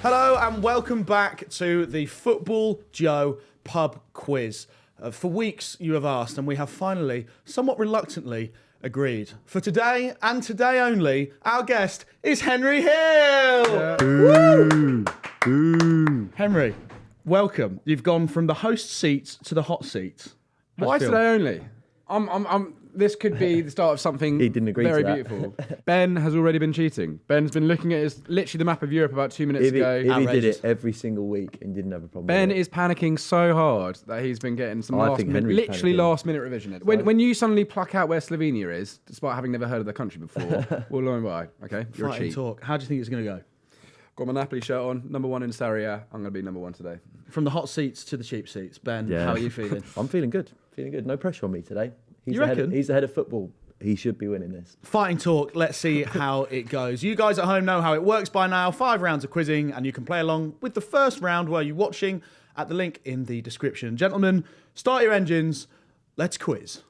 Hello and welcome back to the Football Joe pub quiz. For weeks you have asked, and we have finally, somewhat reluctantly, agreed. For today, and today only, our guest is Henry Hill! Woo! Henry, welcome. You've gone from the host seat to the hot seat. Why today only? This could be the start of something He didn't agree very to that. beautiful. Ben has already been cheating. Ben's been looking at literally the map of Europe about 2 minutes ago. If he did Outrageous. it every single week and didn't have a problem Ben with it. is panicking so hard that he's been getting some I think Henry's literally panicking. last minute revision. When you suddenly pluck out where Slovenia is, despite having never heard of the country before, we'll learn why. Okay, you're a Fighting cheat. talk. How do you think it's going to go? Got my Napoli shirt on, number 1 in Serie A. I'm going to be number 1 today. From the hot seats to the cheap seats. Ben, Yeah. how are you feeling? I'm feeling good. No pressure on me today. You reckon? He's the head of football. He should be winning this. Fighting talk, let's see how it goes. You guys at home know how it works by now. 5 rounds of quizzing, and you can play along with the first round where you're watching at the link in the description. Gentlemen, start your engines. Let's quiz.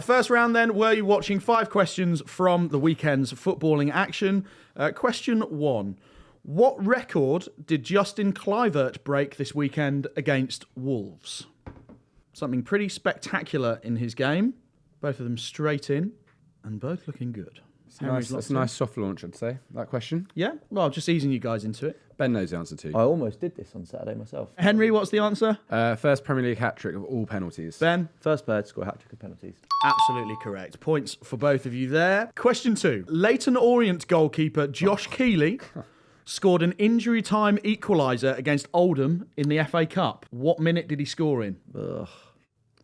First round then, were you watching? 5 questions from the weekend's footballing action. Question 1. What record did Justin Kluivert break this weekend against Wolves? Something pretty spectacular in his game. Both of them straight in and both looking good. That's a nice soft launch, I'd say, that question. Yeah? Well, just easing you guys into it. Ben knows the answer too. I almost did this on Saturday myself. Henry, what's the answer? First Premier League hat-trick of all penalties. Ben? First player to score a hat-trick of penalties. Absolutely correct. Points for both of you there. Question 2. Leyton Orient goalkeeper Josh Keeley scored an injury time equaliser against Oldham in the FA Cup. What minute did he score in? Ugh.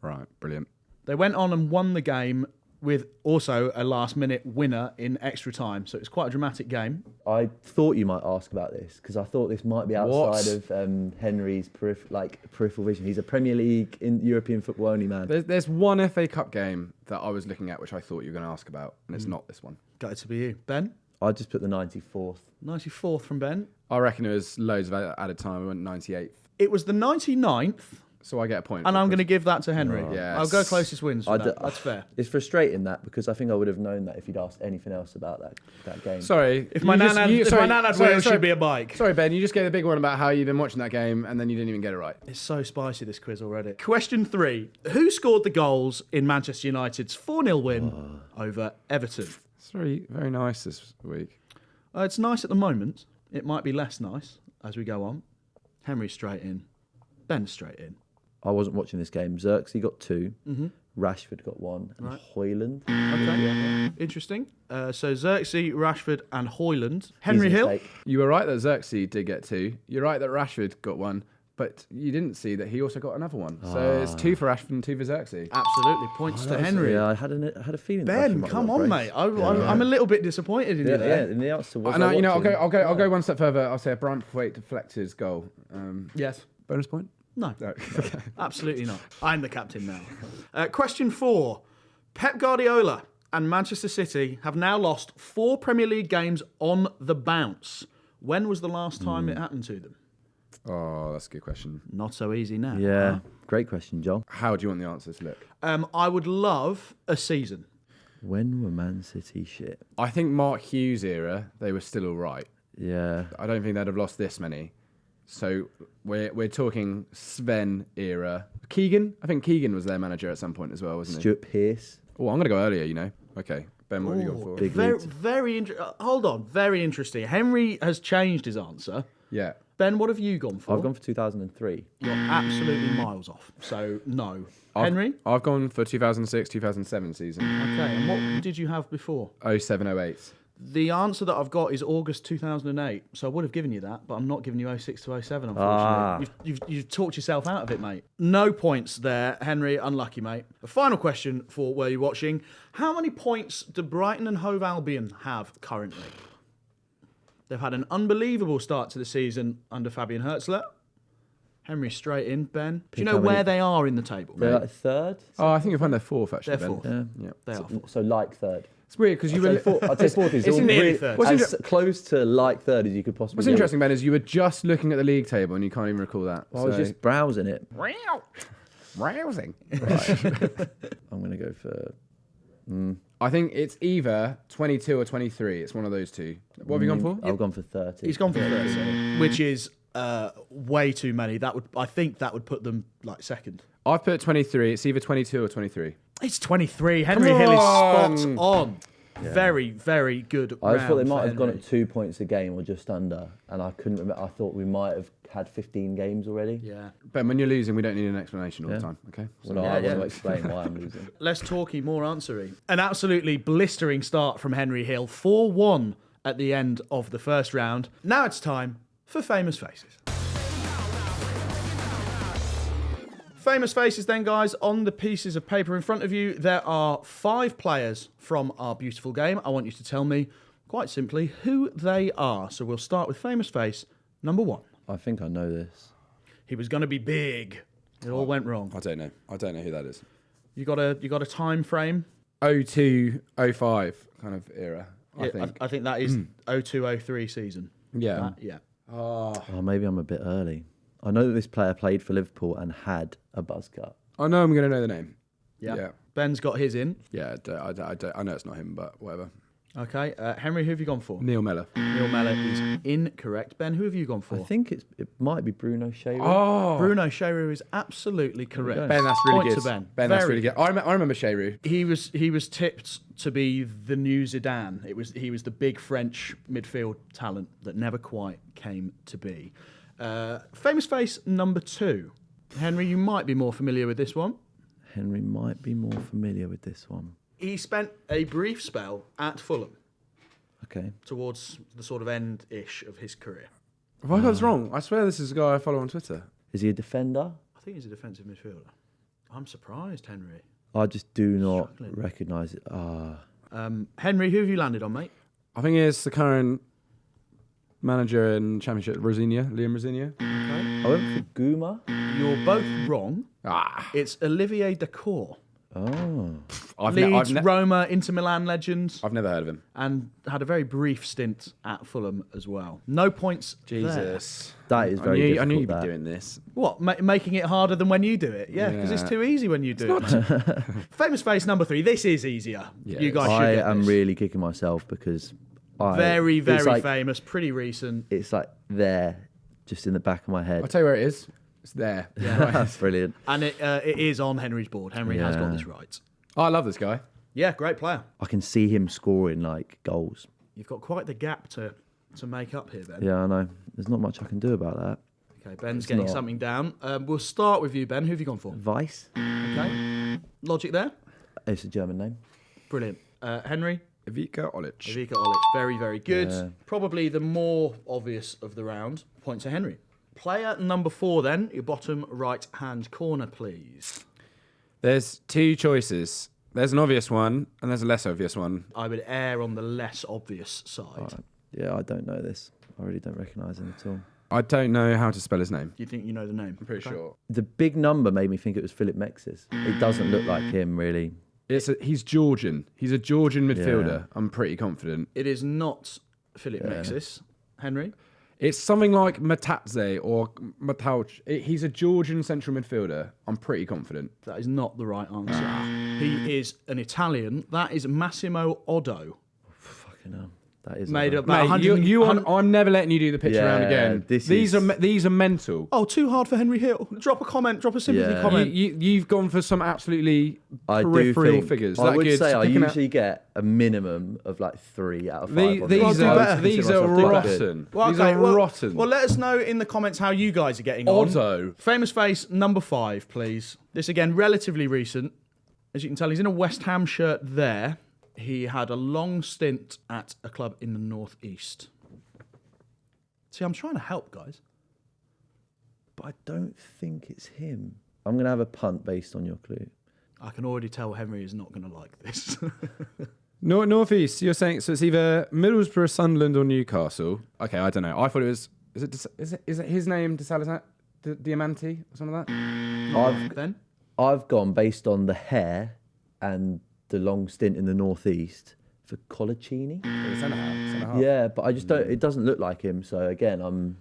Right, brilliant. They went on and won the game with also a last-minute winner in extra time. So it's quite a dramatic game. I thought you might ask about this because I thought this might be outside of Henry's peripheral vision. He's a Premier League in European football only man. There's one FA Cup game that I was looking at which I thought you were going to ask about, and it's not this one. Got it to be you. Ben? I just put the 94th. 94th from Ben. I reckon it was loads of added time. I went 98th. It was the 99th, So I get a point. and I'm going to give that to Henry. Yes. I'll go closest wins for that. That's fair. It's frustrating that because I think I would have known that if you'd asked anything else about that game. Sorry. If my nan had wheels, she'd be a bike. Sorry, Ben, you just gave the big one about how you've been watching that game and then you didn't even get it right. It's so spicy, this quiz already. Question 3. Who scored the goals in Manchester United's 4-0 win over Everton? It's very nice this week. It's nice at the moment. It might be less nice as we go on. Henry straight in. Ben straight in. I wasn't watching this game. Xerxes got 2. Rashford got 1. And Hoyland. Okay. Interesting. So Xerxes, Rashford and Hoyland. Henry Easy Hill. mistake. You were right that Xerxes did get 2. You're right that Rashford got 1. But you didn't see that he also got another one. So it's 2 for Rashford and 2 for Xerxes. Absolutely. Points to Henry. Yeah, I had a feeling. that Ben, Rashford might come have on, got a mate. brace. I'm a little bit disappointed in you Yeah, there. and the answer was. No, I'll go one step further. I'll say a Brian Braithwaite deflected goal. Yes. Bonus point? No. Absolutely not. I'm the captain now. Question 4. Pep Guardiola and Manchester City have now lost 4 Premier League games on the bounce. When was the last time it happened to them? Oh, that's a good question. Not so easy now. Yeah, great question, John. How do you want the answers to look? I would love a season. When were Man City shit? I think Mark Hughes era, they were still all right. Yeah. I don't think they'd have lost this many. So we're talking Sven era. Keegan? I think Keegan was their manager at some point as well, wasn't Stuart Pearce. he? Oh, I'm going to go earlier, you know. Okay. Ben, what have you got for? Big Very, lead. hold on. Very interesting. Henry has changed his answer. Yeah. Ben, what have you gone for? I've gone for 2003. You're absolutely miles off. So, no. Henry? I've gone for 2006, 2007 season. Okay, and what did you have before? 07, 08. The answer that I've got is August 2008. So I would have given you that, but I'm not giving you 06 to 07, unfortunately. You've talked yourself out of it, mate. No points there, Henry. Unlucky, mate. A final question for Were You Watching? How many points do Brighton and Hove Albion have currently? They've had an unbelievable start to the season under Fabian Hertzler. Henry straight in. Ben, do you know where they are in the table? They're like third. Oh, I think you'll find they're fourth, actually, They're Ben. fourth. Yeah. They are fourth. So like third. It's weird because you I'd say fourth is It's all nearly really- third. as close to like third as you could possibly What's get. interesting, Ben, is you were just looking at the league table and you can't even recall that. I was just browsing it. Rousing. Right. I'm going to go for I think it's either 22 or 23. It's one of those two. What have you gone for? I've gone for 30. He's gone for 30, which is way too many. I think that would put them like second. I've put 23. It's either 22 or 23. It's 23. Henry Hill is spot on. Yeah. Very, very good. I thought they might have gone at 2 points a game or just under, and I couldn't remember. I thought we might have had 15 games already. Yeah. Ben, when you're losing, we don't need an explanation all the time, okay? So well, I want to explain why I'm losing. Less talky, more answery. An absolutely blistering start from Henry Hill. 4-1 at the end of the first round. Now it's time for Famous Faces. Famous Faces then, guys. On the pieces of paper in front of you, there are 5 players from our beautiful game. I want you to tell me, quite simply, who they are. So we'll start with Famous Face number 1. I think I know this. He was going to be big. It all went wrong. I don't know. I don't know who that is. You got a time frame? 02, 05 kind of era, I think. I think that is 02-03 season. Yeah. Yeah. Oh, maybe I'm a bit early. I know that this player played for Liverpool and had a buzz cut. I know I'm going to know the name. Yeah. Ben's got his in. Yeah, I know it's not him, but whatever. Okay. Henry, who have you gone for? Neil Mellor. Neil Mellor is incorrect. Ben, who have you gone for? I think it might be Bruno Shearer. Oh. Bruno Shearer is absolutely correct. Ben, that's really Point good. to Ben. That's really good. I remember Shearer. He was tipped to be the new Zidane. He was the big French midfield talent that never quite came to be. Famous face number 2. Henry, you might be more familiar with this one. Henry might be more familiar with this one. He spent a brief spell at Fulham. Okay. Towards the sort of end-ish of his career. Have I got this wrong? I swear this is a guy I follow on Twitter. Is he a defender? I think he's a defensive midfielder. I'm surprised, Henry. I just do not recognise it. Henry, who have you landed on, mate? I think it's the current manager in Championship, Liam Rosinia. Okay. I went for Guma. You're both wrong. It's Olivier Dacour. Oh. Leeds, Roma, Inter Milan legend. I've never heard of him. And had a very brief stint at Fulham as well. No points. Jesus. There. That is very difficult. I knew you'd be doing this. What? Making it harder than when you do it? Yeah, because it's too easy when you do it. Famous face number 3. This is easier. Yeah, you guys should get this. I am really kicking myself because very famous, pretty recent. It's like there, just in the back of my head. I'll tell you where it is. It's there. Yeah, right. That's brilliant. And it is on Henry's board. Henry has got this right. Oh, I love this guy. Yeah, great player. I can see him scoring like goals. You've got quite the gap to make up here, Ben. Yeah, I know. There's not much I can do about that. Okay, Ben's getting something down. We'll start with you, Ben. Who have you gone for? Weiss. Okay. Logic there? It's a German name. Brilliant. Henry? Ivica Olic. Ivica Olic. Very, very good. Yeah. Probably the more obvious of the round. Point to Henry. Player number 4 then. Your bottom right-hand corner, please. There's 2 choices. There's an obvious one and there's a less obvious one. I would err on the less obvious side. Yeah, I don't know this. I really don't recognise him at all. I don't know how to spell his name. Do you think you know the name? I'm pretty sure. The big number made me think it was Philip Mexes. It doesn't look like him, really. He's Georgian. He's a Georgian midfielder. Yeah. I'm pretty confident. It is not Philip Mexes. Henry? It's something like Matadze or Matauch. He's a Georgian central midfielder. I'm pretty confident. That is not the right answer. He is an Italian. That is Massimo Oddo. Fucking hell. That is made up. Mate, I'm never letting you do the pitch around again. These are mental. Oh, too hard for Henry Hill. Drop a comment. Drop a sympathy comment. You've gone for some absolutely peripheral figures. I would say I usually get a minimum of like 3 out of 5. These are rotten. Well, let us know in the comments how you guys are getting on. Otto. Famous face number 5, please. This again, relatively recent. As you can tell, he's in a West Ham shirt there. He had a long stint at a club in the northeast. See, I'm trying to help, guys. But I don't think it's him. I'm going to have a punt based on your clue. I can already tell Henry is not going to like this. Northeast, you're saying, so it's either Middlesbrough, Sunderland or Newcastle. Okay, I don't know. I thought it was, is it his name, Diamante or something like that? I've gone based on the hair and the long stint in the northeast for Colaccini. Centre half. Yeah, but I just don't. It doesn't look like him. So again,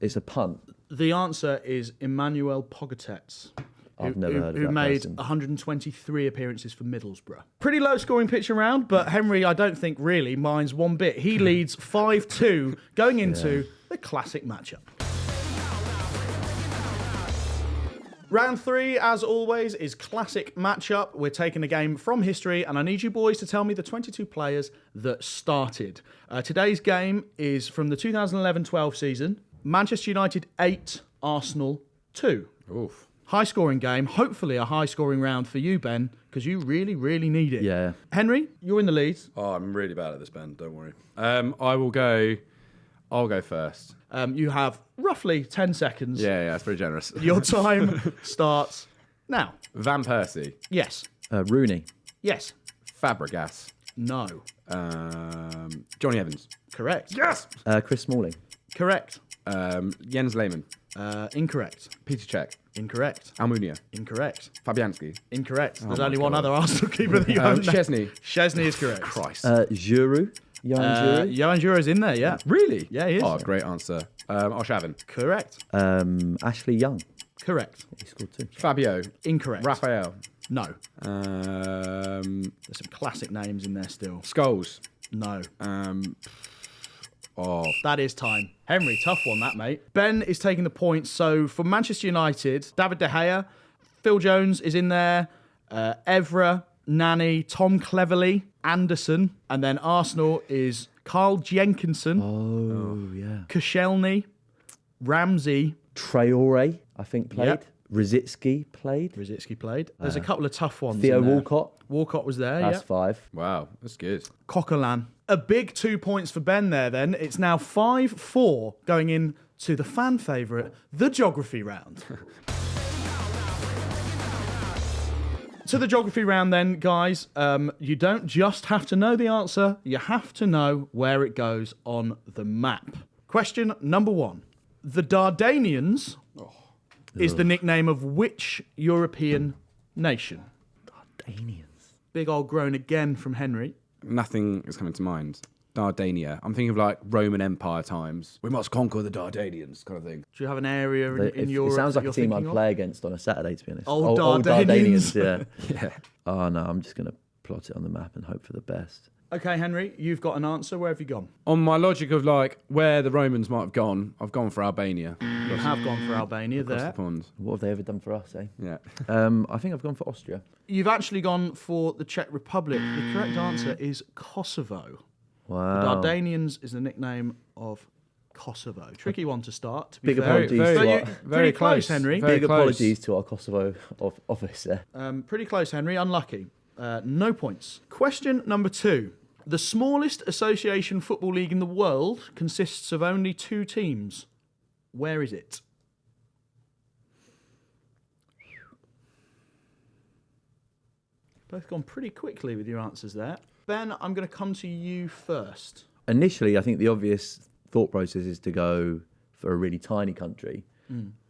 it's a punt. The answer is Emmanuel Pogatetz. I've never heard of who that made person. 123 appearances for Middlesbrough. Pretty low scoring pitch around, but Henry, I don't think really minds one bit. He leads 5-2 going into the classic matchup. Round 3, as always, is classic matchup. We're taking a game from history, and I need you boys to tell me the 22 players that started. Today's game is from the 2011-12 season. Manchester United 8, Arsenal 2. Oof. High-scoring game. Hopefully a high-scoring round for you, Ben, because you really, really need it. Yeah. Henry, you're in the lead. Oh, I'm really bad at this, Ben. Don't worry. I'll go first. You have roughly 10 seconds. Yeah, that's very generous. Your time starts now. Van Persie, Yes. Rooney. Yes. Fabregas, No. Johnny Evans. Correct. Yes. Chris Smalling. Correct. Jens Lehmann, Incorrect. Peter Cech, Incorrect. Almunia, Incorrect. Fabianski, Incorrect. There's my only one God. other Arsenal keeper that you haven't named. Chesney. Chesney is correct. Christ. Giroud. Johan Giroud. Johan Giroud's in there, yeah. Really? Yeah, he is. Oh, great answer. Arshavin, Correct. Ashley Young. Correct. He scored 2. Fabio, Incorrect. Raphael, No. um, There's some classic names in there still. Scholes. No. Oh, That is time. Henry, tough one that, mate. Ben is taking the points. So for Manchester United, David De Gea, Phil Jones is in there, Evra, Nani, Tom Cleverley, Anderson, and then Arsenal is Carl Jenkinson, Oh, yeah. Koscielny, Ramsey. Traore, I think, played. Yep. Rosicki played. Rosicki played. There's a couple of tough ones. Theo in there. Walcott. Walcott was there, That's yeah. 5. wow, that's good. Coquelin. A big 2 points for Ben there then. It's now 5-4 going in to the fan favourite, the geography round. To the geography round then, guys, you don't just have to know the answer, you have to know where it goes on the map. Question number 1. The Dardanians is the nickname of which European nation? Danians. Big old groan again from Henry. Nothing is coming to mind. Dardania. I'm thinking of like Roman Empire times. We must conquer the Dardanians, kind of thing. Do you have an area in It Europe? sounds like that a team you're I'd thinking play against on a Saturday, to be honest. Old Old Dardanians. Yeah. Yeah. Oh, no, I'm just going to plot it on the map and hope for the best. of? Okay, Henry, you've got an answer. Where have you gone? On my logic of like where the Romans might have gone, I've gone for Albania. You have gone for Albania Across the there. pond. What have they ever done for us, eh? Yeah. I think I've gone for Austria. You've actually gone for the Czech Republic. The correct answer is Kosovo. Wow. The Dardanians is the nickname of Kosovo. Tricky one to start, to be Big fair. apologies very, to So our, you- very pretty close, close, Henry. very big close. apologies to our Kosovo office there. Pretty close, Henry. Unlucky. No points. Question number 2. The smallest association football league in the world consists of only 2 teams. Where is it? Both gone pretty quickly with your answers there. Ben, I'm going to come to you first. Initially, I think the obvious thought process is to go for a really tiny country.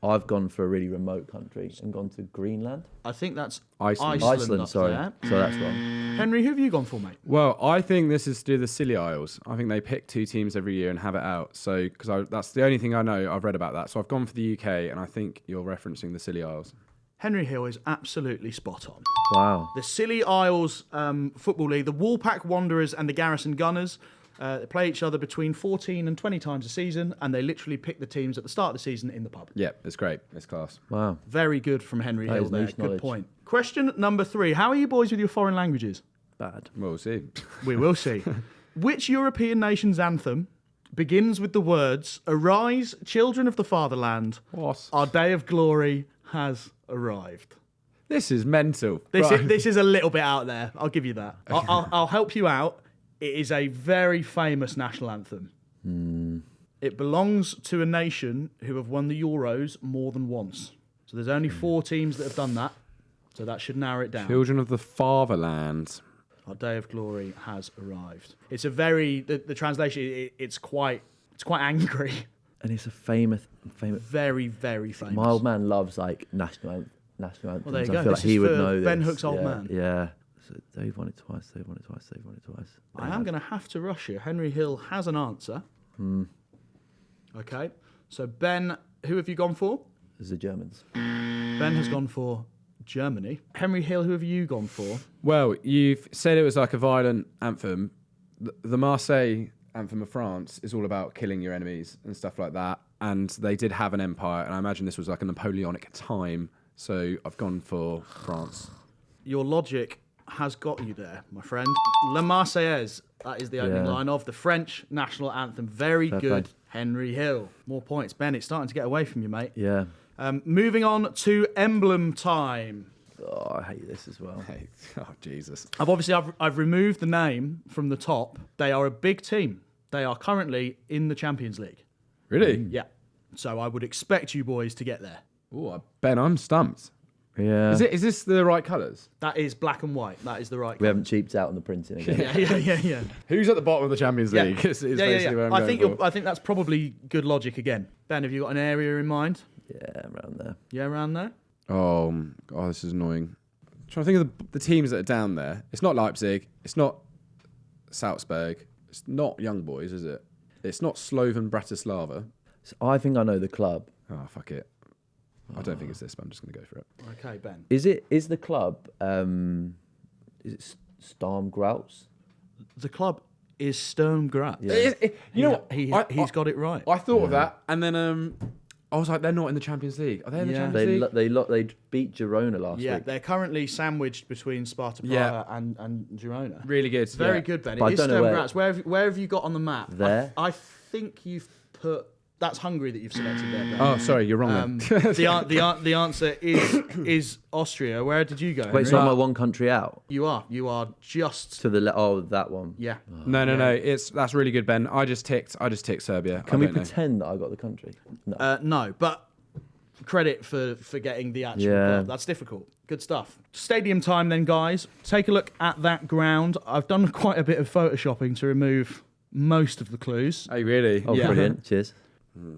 I've gone for a really remote country and gone to Greenland. I think that's Iceland. Iceland up sorry. there. So that's wrong. Henry, who have you gone for, mate? Well, I think this is to do the Scilly Isles. I think they pick 2 teams every year and have it out. So, because that's the only thing I know. I've read about that. So I've gone for the UK, and I think you're referencing the Scilly Isles. Henry Hill is absolutely spot on. Wow. The Scilly Isles Football League, the Woolpack Wanderers and the Garrison Gunners, they play each other between 14 and 20 times a season, and they literally pick the teams at the start of the season in the pub. Yeah, it's great. It's class. Wow. Very good from Henry That Hill is there. niche Good knowledge. point. Question number 3. How are you boys with your foreign languages? Bad. We'll see. We will see. Which European nation's anthem begins with the words, "Arise, children of the fatherland, What? our day of glory has arrived"? This is mental. This is a little bit out there. I'll give you that. I'll help you out. It is a very famous national anthem. It belongs to a nation who have won the Euros more than once. So there's only 4 teams that have done that. So that should narrow it down. Children of the fatherland. Our day of glory has arrived. It's a very the translation. It's quite angry. And it's a famous. Very, very famous. My old man loves like national anthems. Well, there you I go. feel This like he is would for know this. Ben Hook's old yeah, man. Yeah. So they've won it twice. They've won it twice. They've won it twice. I am going to have to rush you. Henry Hill has an answer. Okay. So Ben, who have you gone for? There's the Germans. Ben has gone for Germany. Henry Hill, who have you gone for? Well, you've said it was like a violent anthem. The Marseille anthem of France is all about killing your enemies and stuff like that. And they did have an empire, and I imagine this was like a Napoleonic time. So I've gone for France. Your logic has got you there, my friend. La Marseillaise, that is the opening line of the French national anthem. Very good, Henry Hill. More points. Ben, it's starting to get away from you, mate. Yeah. Moving on to emblem time. Oh, I hate this as well. Hey, oh, Jesus. I've removed the name from the top. They are a big team. They are currently in the Champions League. Really? Yeah. So I would expect you boys to get there. Oh, Ben, I'm stumped. Yeah. Is this the right colours? That is black and white. That is the right We colour. haven't cheaped out on the printing again. Yeah. Who's at the bottom of the Champions League? Is basically where I'm going for. I think that's probably good logic again. Ben, have you got an area in mind? Yeah, around there. Yeah, around there. Oh, this is annoying. I'm trying to think of the teams that are down there. It's not Leipzig. It's not Salzburg. It's not Young Boys, is it? It's not Slovan Bratislava. So I think I know the club. Oh, fuck it. I don't think it's this, but I'm just going to go for it. Okay, Ben. Is the club, is it Storm Grouts? The club is Sturm Graz. Yeah. You know what? He's got it right. I thought of that, and then I was like, they're not in the Champions League. Are they in the Champions League? They beat Girona last Yeah, week. they're currently sandwiched between Sparta Praha and Girona. Really good. Very good, Ben. But It I is don't know Sturm Graz. Where have you got on the map? There. I think you've put... That's Hungary that you've selected there, Ben. Oh, sorry, you're wrong then. The answer is Austria. Where did you go? Wait, Henry? so am I one country out? You are just... To the that one. Yeah. No. That's really good, Ben. I just ticked Serbia. Can we pretend that I got the country? No. No, but credit for getting the actual club. That's difficult. Good stuff. Stadium time then, guys. Take a look at that ground. I've done quite a bit of photoshopping to remove most of the clues. Oh, really? Oh, Yeah. brilliant. Cheers.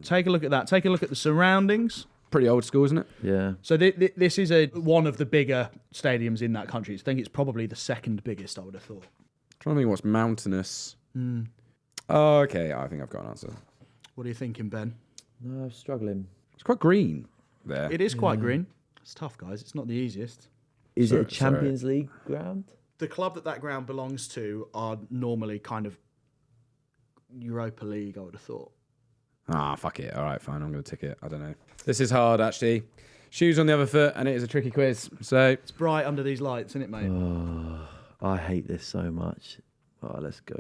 Take a look at that. Take a look at the surroundings. Pretty old school, isn't it? Yeah. So this is one of the bigger stadiums in that country. I think it's probably the second biggest, I would have thought. Trying to think what's mountainous. Oh, okay. I think I've got an answer. What are you thinking, Ben? No, I'm struggling. It's quite green there. It is quite green. It's tough, guys. It's not the easiest. Is it a Champions League ground? The club that ground belongs to are normally kind of Europa League, I would have thought. Ah, fuck it. All right, fine. I'm going to tick it. I don't know. This is hard, actually. Shoes on the other foot, and it is a tricky quiz. So It's bright under these lights, isn't it, mate? Oh, I hate this so much. Oh, let's go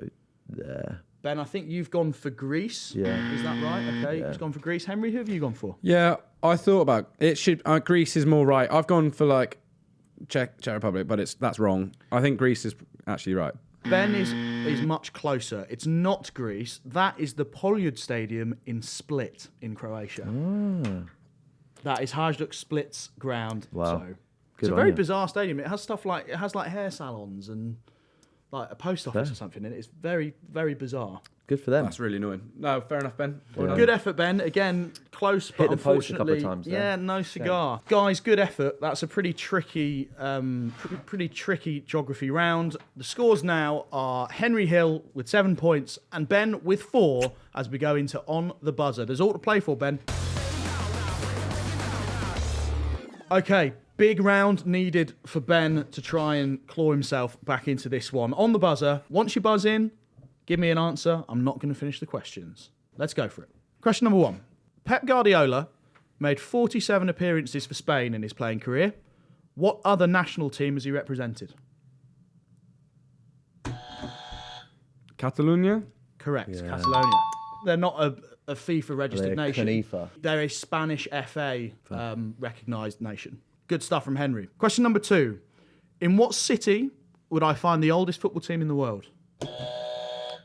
there. Ben, I think you've gone for Greece. Yeah. Is that right? Okay, Yeah. you've gone for Greece. Henry, who have you gone for? yeah, I thought about it. Should Greece is more right. I've gone for like Czech Republic, but that's wrong. I think Greece is actually right. Ben is much closer. It's not Greece. That is the Poljud Stadium in Split in Croatia. That is Hajduk Split's ground. Wow. So Good it's a on very you. bizarre stadium. It has stuff like hair salons and like a post office or something in it. It's very, very bizarre. Good for them. That's really annoying. No, fair enough, Ben. Well done. Good effort, Ben. Again, close, but Hit the post a couple of unfortunately, times there. yeah, no cigar. Guys, good effort. That's a pretty tricky, pretty tricky geography round. The scores now are Henry Hill with 7 points and Ben with 4 as we go into On the Buzzer. There's all to play for, Ben. Okay, big round needed for Ben to try and claw himself back into this one. On the buzzer, once you buzz in, give me an answer. I'm not going to finish the questions. Let's go for it. Question number 1. Pep Guardiola made 47 appearances for Spain in his playing career. What other national team has he represented? Catalonia? Correct, Yeah. Catalonia. They're not a FIFA-registered They're nation. CONIFA. They're a Spanish FA recognised nation. Good stuff from Henry. Question number 2. In what city would I find the oldest football team in the world?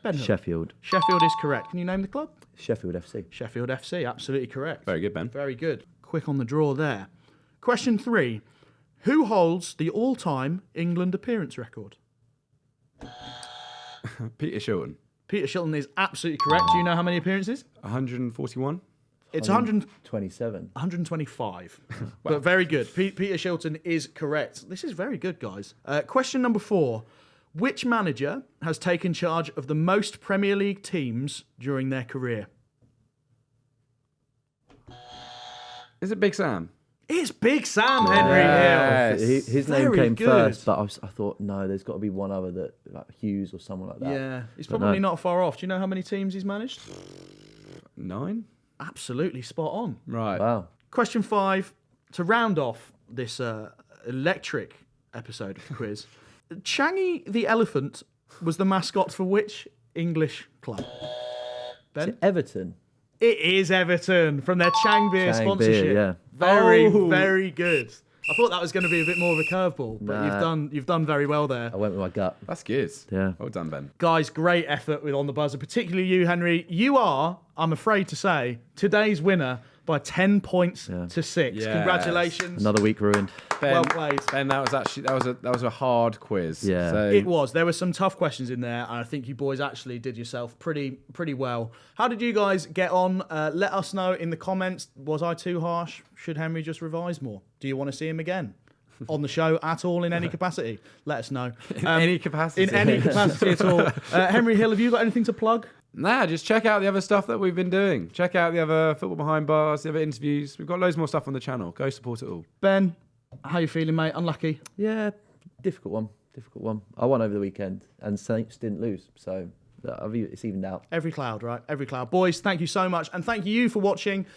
Ben Hill. Sheffield. Sheffield is correct. Can you name the club? Sheffield FC. Sheffield FC, absolutely correct. Very good, Ben. Very good. Quick on the draw there. Question 3. Who holds the all-time England appearance record? Peter Shilton. Peter Shilton is absolutely correct. Do you know how many appearances? 141. It's 27. 125. But very good. Peter Shilton is correct. This is very good, guys. Question number 4. Which manager has taken charge of the most Premier League teams during their career? Is it Big Sam? It's Big Sam Henry Yes. Hill. His name Very came good. first, but I thought, no, there's got to be one other that, like Hughes or someone like that. Yeah, he's But probably no. not far off. Do you know how many teams he's managed? 9? Absolutely spot on. Right. Wow. Question 5, to round off this electric episode of the quiz. Changi the elephant was the mascot for which English club? Is it Ben? Everton? It is Everton from their Chang Beer Chang sponsorship. Beer, yeah. Very good. I thought that was going to be a bit more of a curveball, but Nah. you've done very well there. I went with my gut. That's good. Yeah. Well done, Ben. Guys, great effort with On the Buzzer, particularly you, Henry. You are, I'm afraid to say, today's winner by 10 points to 6. Yes. Congratulations. Another week ruined. Ben, Well played. Ben, that was a hard quiz. Yeah. So, It was. There were some tough questions in there, and I think you boys actually did yourself pretty well. How did you guys get on? Let us know in the comments. Was I too harsh? Should Henry just revise more? Do you want to see him again on the show at all in any capacity? Let us know. in any capacity. In any capacity at all. Henry Hill, have you got anything to plug? Nah, just check out the other stuff that we've been doing. Check out the other Football Behind Bars, the other interviews. We've got loads more stuff on the channel. Go support it all. Ben, how you feeling, mate? Unlucky? Yeah, difficult one. I won over the weekend, and Saints didn't lose, so it's evened out. Every cloud, right? Every cloud. Boys, thank you so much. And thank you for watching.